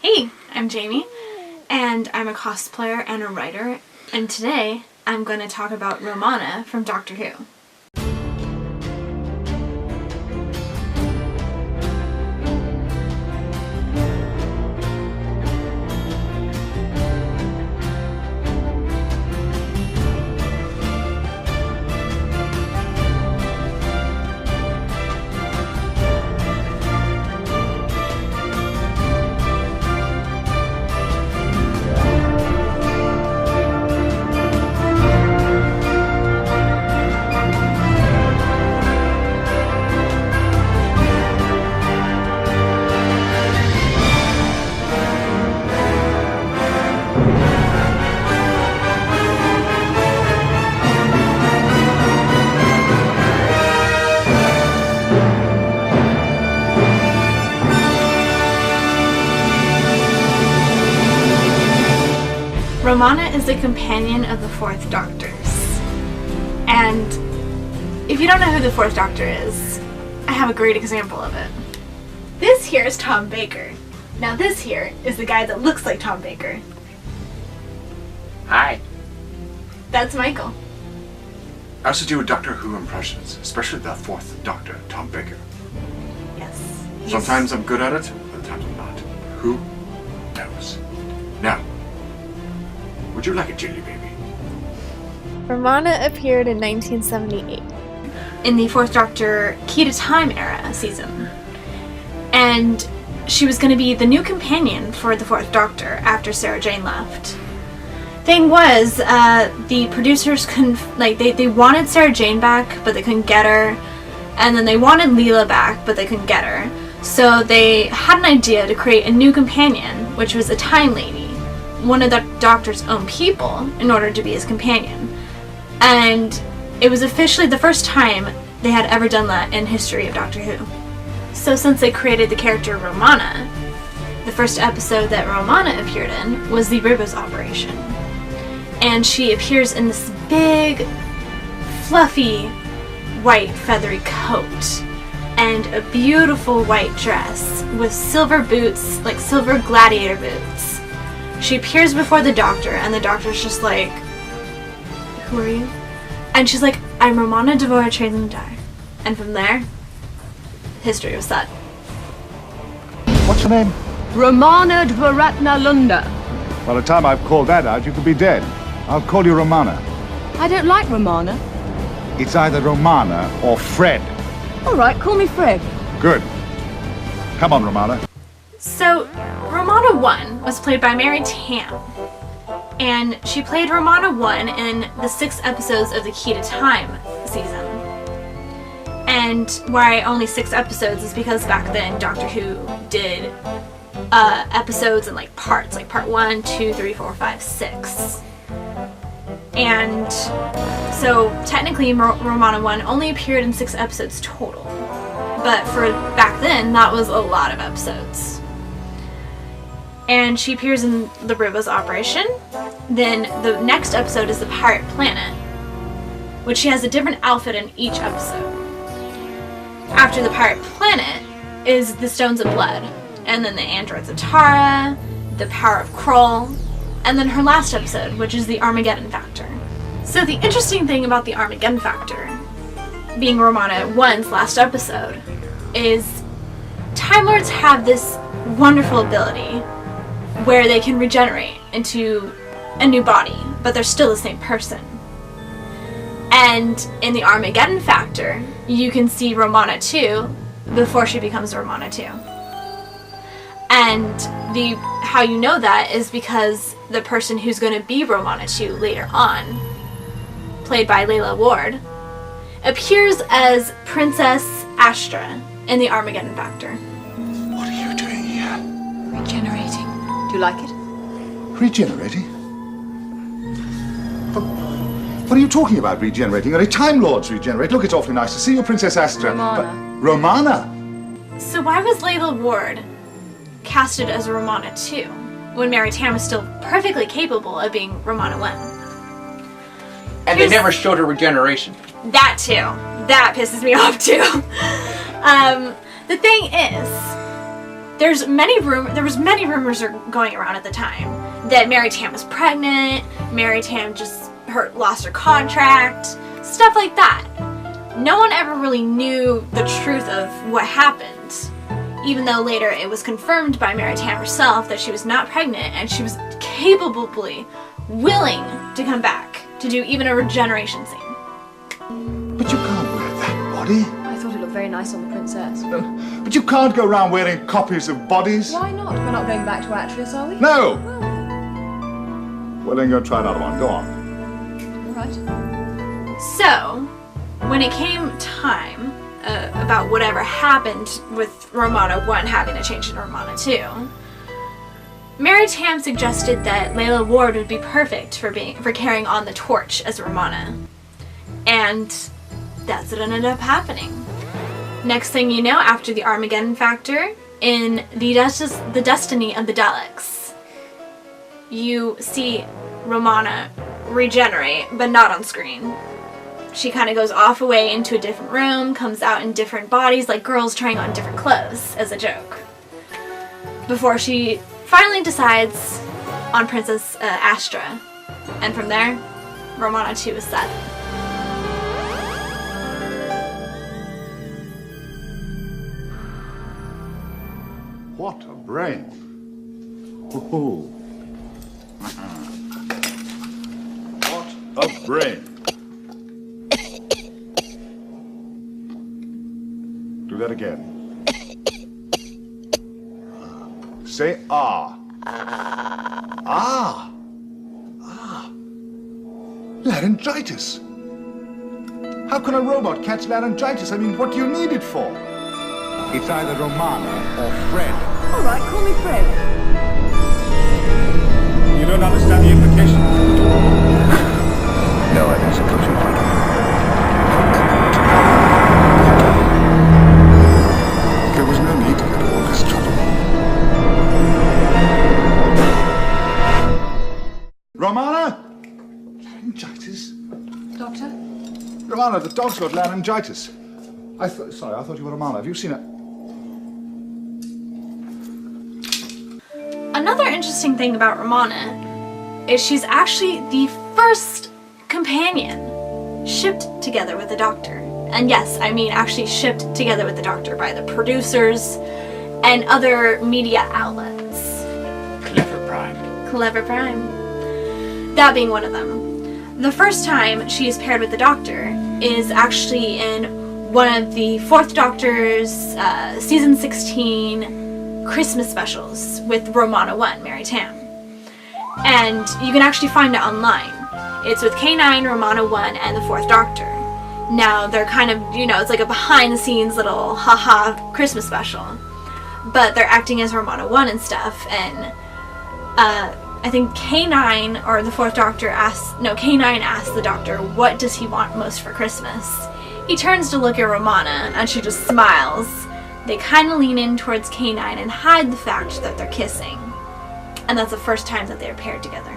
Hey, I'm Jamie, and I'm a cosplayer and a writer, and today I'm going to talk about Romana from Doctor Who. Romana is the companion of the Fourth Doctors. And if you don't know who the Fourth Doctor is, I have a great example of it. This here is Tom Baker. Now this here is the guy that looks like Tom Baker. Hi. That's Michael. I also do Doctor Who impressions, especially the Fourth Doctor, Tom Baker. Yes. Sometimes I'm good at it, other times I'm not. Who knows? Now, would you like a jelly baby? Romana appeared in 1978 in the Fourth Doctor Key to Time era season. And she was going to be the new companion for the Fourth Doctor after Sarah Jane left. Thing was, the producers couldn't, they wanted Sarah Jane back, but they couldn't get her. And then they wanted Leela back, but they couldn't get her. So they had an idea to create a new companion, which was a Time Lady, one of the Doctor's own people, in order to be his companion. And it was officially the first time they had ever done that in history of Doctor Who. So since they created the character Romana, the first episode that Romana appeared in was the Ribos Operation. And she appears in this big, fluffy, white feathery coat and a beautiful white dress with silver boots, like silver gladiator boots. She appears before the Doctor, and the Doctor's just like, "Who are you?" And she's like, "I'm Romana Devora Trailing-Dar." And from there, history was set. What's your name? Romana Dvaratna Lunda. By the time I've called that out, you could be dead. I'll call you Romana. I don't like Romana. It's either Romana or Fred. All right, call me Fred. Good. Come on, Romana. So, Romana 1 was played by Mary Tamm. And she played Romana 1 in the 6 episodes of the Key to Time season. And why only 6 episodes is because back then Doctor Who did episodes in parts, like part 1, 2, 3, 4, 5, 6. And so technically Romana 1 only appeared in 6 episodes total. But for back then, that was a lot of episodes. And she appears in the Ribos Operation. Then the next episode is the Pirate Planet, which she has a different outfit in each episode. After the Pirate Planet is the Stones of Blood, and then the Androids of Tara, the Power of Krull, and then her last episode, which is the Armageddon Factor. So the interesting thing about the Armageddon Factor, being Romana 1's last episode, is Time Lords have this wonderful ability where they can regenerate into a new body, but they're still the same person. And in the Armageddon Factor, you can see Romana 2 before she becomes Romana 2. And how you know that is because the person who's going to be Romana 2 later on, played by Layla Ward, appears as Princess Astra in the Armageddon Factor. What are you doing here? Regenerating. Do you like it? Regenerating? What are you talking about, regenerating? Only Time Lords regenerate. Look, it's awfully nice to see you, Princess Astra. Romana. But Romana? So why was Layla Ward casted as Romana 2 when Mary Tamm was still perfectly capable of being Romana 1? And they never showed her regeneration. That too. That pisses me off too. The thing is, there was many rumors going around at the time that Mary Tam was pregnant, Mary Tam just lost her contract, stuff like that. No one ever really knew the truth of what happened, even though later it was confirmed by Mary Tam herself that she was not pregnant and she was capably willing to come back to do even a regeneration scene. But you can't wear that body. I thought it looked very nice on the princess. But you can't go around wearing copies of bodies. Why not? We're not going back to Atreus, are we? No! Well, then go try another one. Go on. All right. So, when it came time about whatever happened with Romana 1 having to change into Romana 2, Mary Tam suggested that Layla Ward would be perfect for carrying on the torch as Romana. And that's what ended up happening. Next thing you know, after the Armageddon Factor, in the Destiny of the Daleks, you see Romana regenerate, but not on screen. She kind of goes off away into a different room, comes out in different bodies, like girls trying on different clothes, as a joke. Before she finally decides on Princess Astra. And from there, Romana 2 is set. What a brain. Ooh. What a brain. Do that again. Say ah. Ah. Ah. Laryngitis. How can a robot catch laryngitis? I mean, what do you need it for? It's either Romana or Fred. All right, call me Fred. You don't understand the implication? No, I don't suppose you do. There was no need to go to all this trouble. Romana? Laryngitis? Doctor? Romana, the dog's got laryngitis. Sorry, I thought you were Romana. Have you seen it? Another interesting thing about Romana is she's actually the first companion shipped together with the Doctor. And yes, I mean actually shipped together with the Doctor by the producers and other media outlets. Clever Prime. Clever Prime. That being one of them. The first time she is paired with the Doctor is actually in one of the Fourth Doctor's season 16 Christmas specials with Romana 1, Mary Tam. And you can actually find it online. It's with K9, Romana 1, and the Fourth Doctor. Now, they're kind of, it's like a behind-the-scenes little haha Christmas special. But they're acting as Romana 1 and stuff, and I think K9, or the Fourth Doctor K9 asks the Doctor, what does he want most for Christmas? He turns to look at Romana, and she just smiles. They kind of lean in towards K9 and hide the fact that they're kissing. And that's the first time that they're paired together.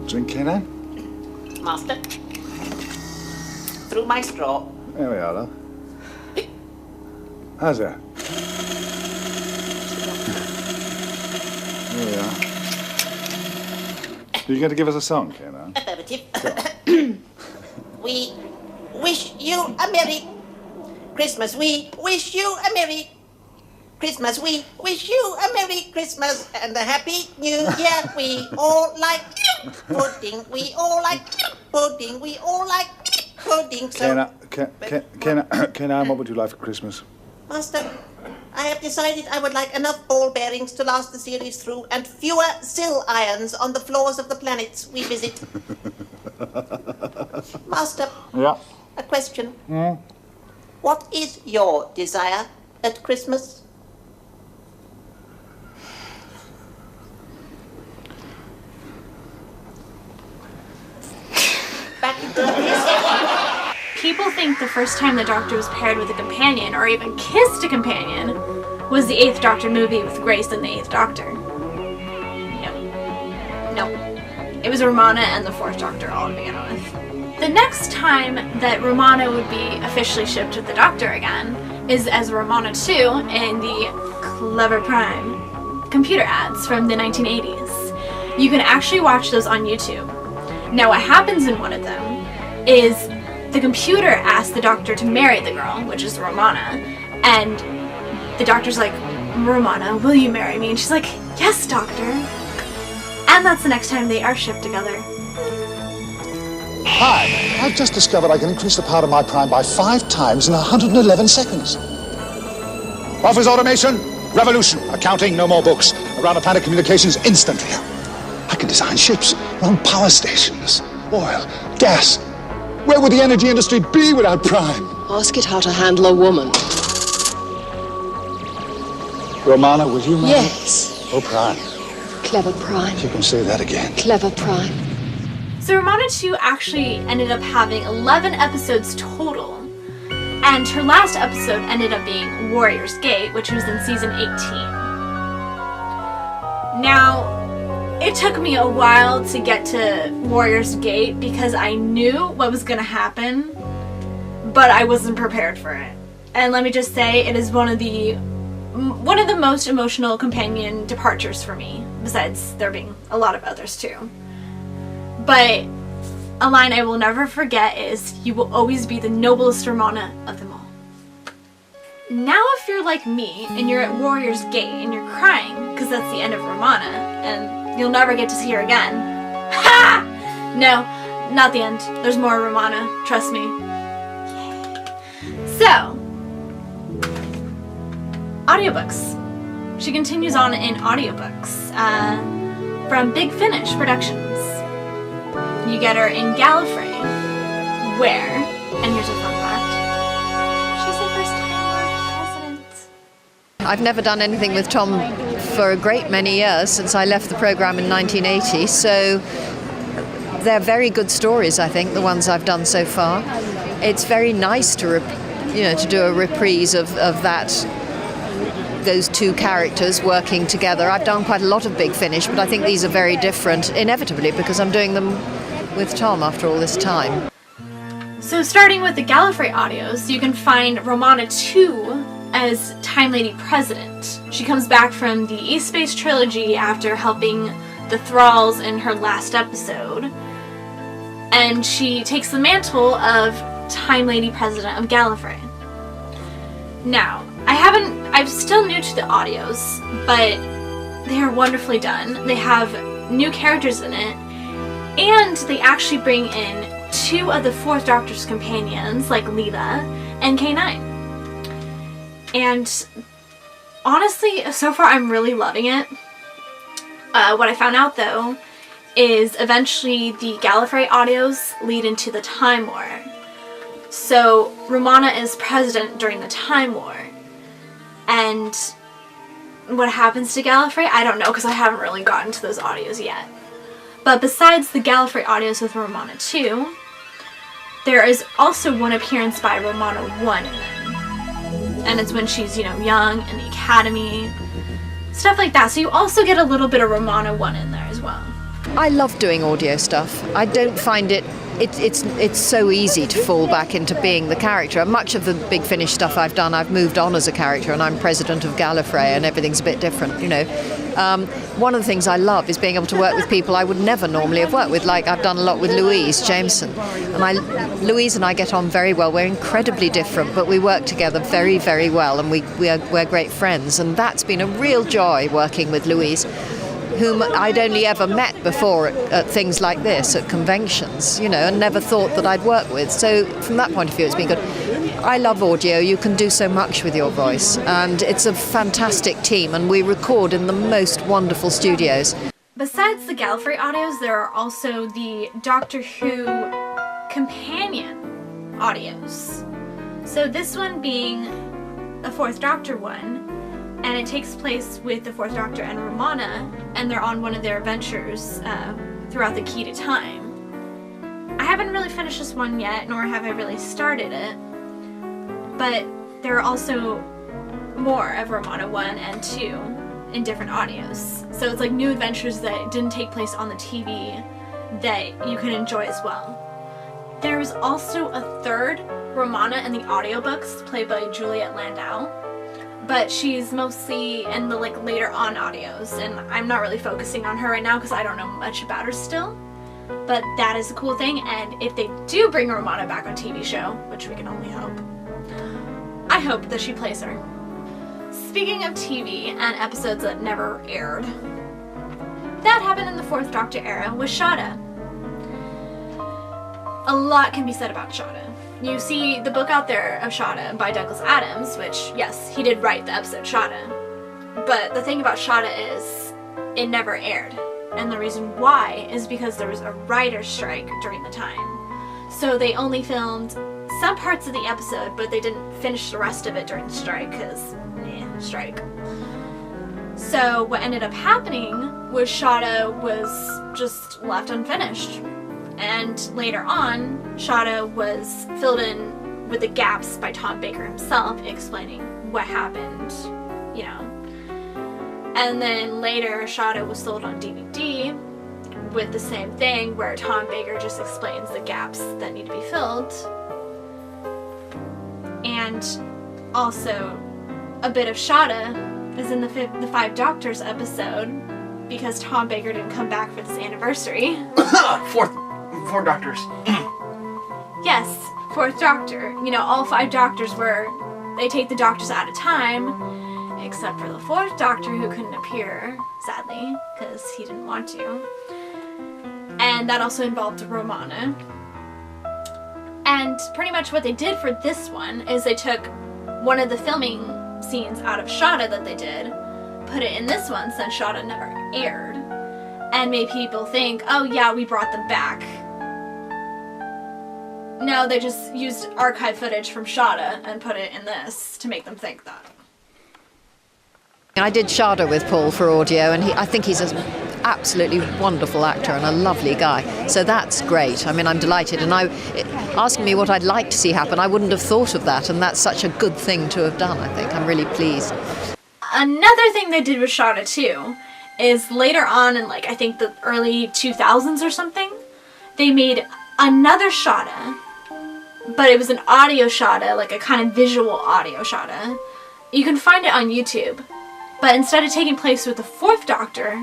Drink, K9? Master. Through my straw. There we are, love. How's that? There we are. Are you going to give us a song, K9? Affirmative. We wish you a Merry Christmas. We wish you a Merry Christmas. We wish you a Merry Christmas and a Happy New Year. We all like pudding. We all like pudding. We all like pudding. So, K9, what would you like for Christmas? Master, I have decided I would like enough ball bearings to last the series through and fewer sill irons on the floors of the planets we visit. Master, Yeah? a question. What is your desire at Christmas? Back into this. People think the first time the Doctor was paired with a companion, or even kissed a companion, was the 8th Doctor movie with Grace and the 8th Doctor. No. It was Romana and the 4th Doctor all to begin with. The next time that Romana would be officially shipped with the Doctor again is as Romana 2 in the Clever Prime computer ads from the 1980s. You can actually watch those on YouTube. Now what happens in one of them is the computer asks the Doctor to marry the girl, which is Romana, and the Doctor's like, Romana, will you marry me? And she's like, yes, Doctor. And that's the next time they are shipped together. Hi, I've just discovered I can increase the power of my prime by 5 times in 111 seconds. Office automation, revolution. Accounting, no more books. Around the planet, communications instantly. I can design ships, run power stations, oil, gas. Where would the energy industry be without prime? Ask it how to handle a woman. Romana, will you marry? Yes. Oh, prime. Clever Prime. You can say that again. Clever Prime. So Romana 2 actually ended up having 11 episodes total, and her last episode ended up being Warrior's Gate, which was in season 18. Now, it took me a while to get to Warrior's Gate because I knew what was going to happen, but I wasn't prepared for it. And let me just say, it is one of the most emotional companion departures for me, besides there being a lot of others too. But a line I will never forget is, you will always be the noblest Romana of them all. Now if you're like me, and you're at Warrior's Gate, and you're crying, because that's the end of Romana, and you'll never get to see her again. Ha! No, not the end. There's more Romana, trust me. So, audiobooks. She continues on in audiobooks, from Big Finish Productions. You get her in Gallifrey, where, and here's a fun fact, she's the first time president. I've never done anything with Tom for a great many years since I left the program in 1980, so they're very good stories, I think, the ones I've done so far. It's very nice to do a reprise of those two characters working together. I've done quite a lot of Big Finish, but I think these are very different, inevitably, because I'm doing them with Tom after all this time. So starting with the Gallifrey audios, you can find Romana 2 as Time Lady President. She comes back from the East Space trilogy after helping the Thralls in her last episode, and she takes the mantle of Time Lady President of Gallifrey. Now, I'm still new to the audios, but they are wonderfully done. They have new characters in it, and they actually bring in 2 of the 4th Doctor's companions, like Leela and K9. And honestly, so far I'm really loving it. What I found out, though, is eventually the Gallifrey audios lead into the Time War. So Romana is president during the Time War. And what happens to Gallifrey, I don't know, because I haven't really gotten to those audios yet. But besides the Gallifrey audios with Romana 2, there is also one appearance by Romana 1 in them. And it's when she's, young in the academy, stuff like that. So you also get a little bit of Romana 1 in there as well. I love doing audio stuff. I don't find it's so easy to fall back into being the character. Much of the Big Finish stuff I've done, I've moved on as a character, and I'm president of Gallifrey, and everything's a bit different, One of the things I love is being able to work with people I would never normally have worked with. Like, I've done a lot with Louise Jameson, and Louise and I get on very well. We're incredibly different, but we work together very, very well, and we're great friends, and that's been a real joy working with Louise, whom I'd only ever met before at things like this, at conventions, and never thought that I'd work with. So from that point of view, it's been good. I love audio. You can do so much with your voice, and it's a fantastic team, and we record in the most wonderful studios. Besides the Gallifrey audios, there are also the Doctor Who companion audios. So this one being a 4th Doctor one, and it takes place with the 4th Doctor and Romana, and they're on one of their adventures throughout the Key to Time. I haven't really finished this one yet, nor have I really started it, but there are also more of Romana 1 and 2 in different audios. So it's like new adventures that didn't take place on the TV that you can enjoy as well. There was also a third Romana in the audiobooks, played by Juliet Landau, but she's mostly in the later on audios, and I'm not really focusing on her right now because I don't know much about her still. But that is a cool thing, and if they do bring Romana back on TV show, which we can only hope, I hope that she plays her. Speaking of TV and episodes that never aired, that happened in the Fourth Doctor era with Shada. A lot can be said about Shada. You see the book out there of Shada by Douglas Adams, which, yes, he did write the episode Shada. But the thing about Shada is, it never aired. And the reason why is because there was a writer's strike during the time. So they only filmed some parts of the episode, but they didn't finish the rest of it during the strike, because, strike. So what ended up happening was Shada was just left unfinished. And later on, Shada was filled in with the gaps by Tom Baker himself, explaining what happened, And then later, Shada was sold on DVD with the same thing, where Tom Baker just explains the gaps that need to be filled. And also, a bit of Shada is in the Five Doctors episode, because Tom Baker didn't come back for this anniversary. Four Doctors. Yes, Fourth Doctor. All 5 Doctors they take the Doctors at a time, except for the 4th Doctor, who couldn't appear, sadly, because he didn't want to. And that also involved Romana. And pretty much what they did for this one is they took one of the filming scenes out of Shada that they did, put it in this one since Shada never aired, and made people think, oh yeah, we brought them back. No, they just used archive footage from Shada and put it in this to make them think that. I did Shada with Paul for audio, and I think he's an absolutely wonderful actor and a lovely guy. So that's great. I mean, I'm delighted. And asking me what I'd like to see happen, I wouldn't have thought of that. And that's such a good thing to have done, I think. I'm really pleased. Another thing they did with Shada, too, is later on in, I think the early 2000s or something, they made another Shada, but it was an audio Shada, a kind of visual audio Shada. You can find it on YouTube. But instead of taking place with the 4th Doctor,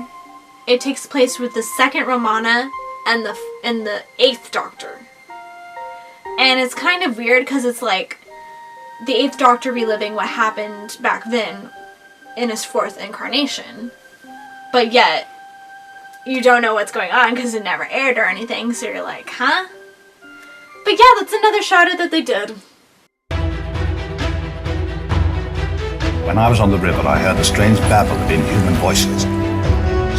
it takes place with the 2nd Romana and the 8th Doctor. And it's kind of weird because it's the 8th Doctor reliving what happened back then in his 4th incarnation. But yet, you don't know what's going on because it never aired or anything, so you're like, huh? But yeah, that's another Shada that they did. When I was on the river, I heard a strange babble of inhuman voices.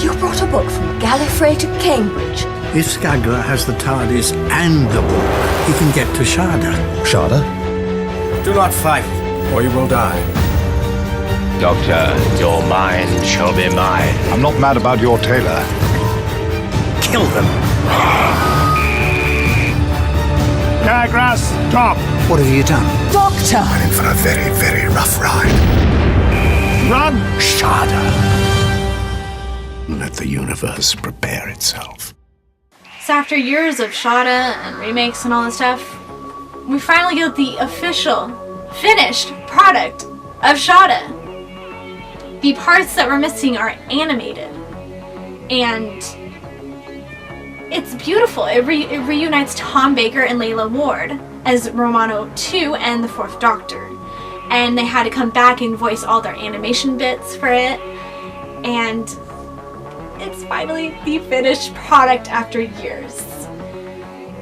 You brought a book from Gallifrey to Cambridge. If Skagra has the TARDIS and the book, he can get to Shada. Shada? Do not fight, or you will die. Doctor, your mind shall be mine. I'm not mad about your tailor. Kill them. Skagras, stop! What have you done? Doctor! I'm in for a very, very rough ride. Run! Shada. Let the universe prepare itself. So after years of Shada and remakes and all this stuff, we finally get the official, finished product of Shada. The parts that were missing are animated. And it's beautiful. It reunites Tom Baker and Layla Ward as Romano 2 and the 4th Doctor. And they had to come back and voice all their animation bits for it. And it's finally the finished product after years.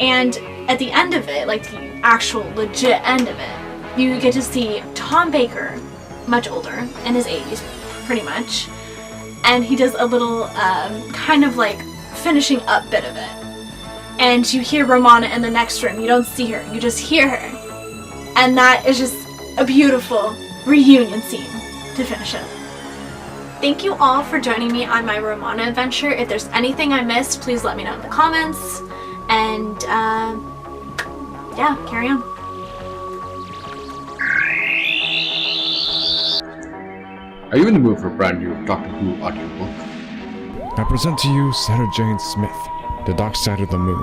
And at the end of it, the actual legit end of it, you get to see Tom Baker, much older, in his 80s, pretty much. And he does a little kind of finishing up bit of it. And you hear Romana in the next room. You don't see her, you just hear her. And that is just a beautiful reunion scene to finish it. Thank you all for joining me on my Romana adventure. If there's anything I missed, please let me know in the comments. And yeah, carry on. Are you in the mood for a brand new Doctor Who audiobook? I present to you Sarah Jane Smith, The Dark Side of the Moon,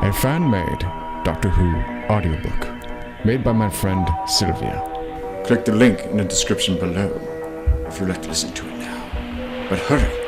a fan-made Doctor Who audiobook, made by my friend Sylvia. Click the link in the description below if you'd like to listen to it now. But hurry!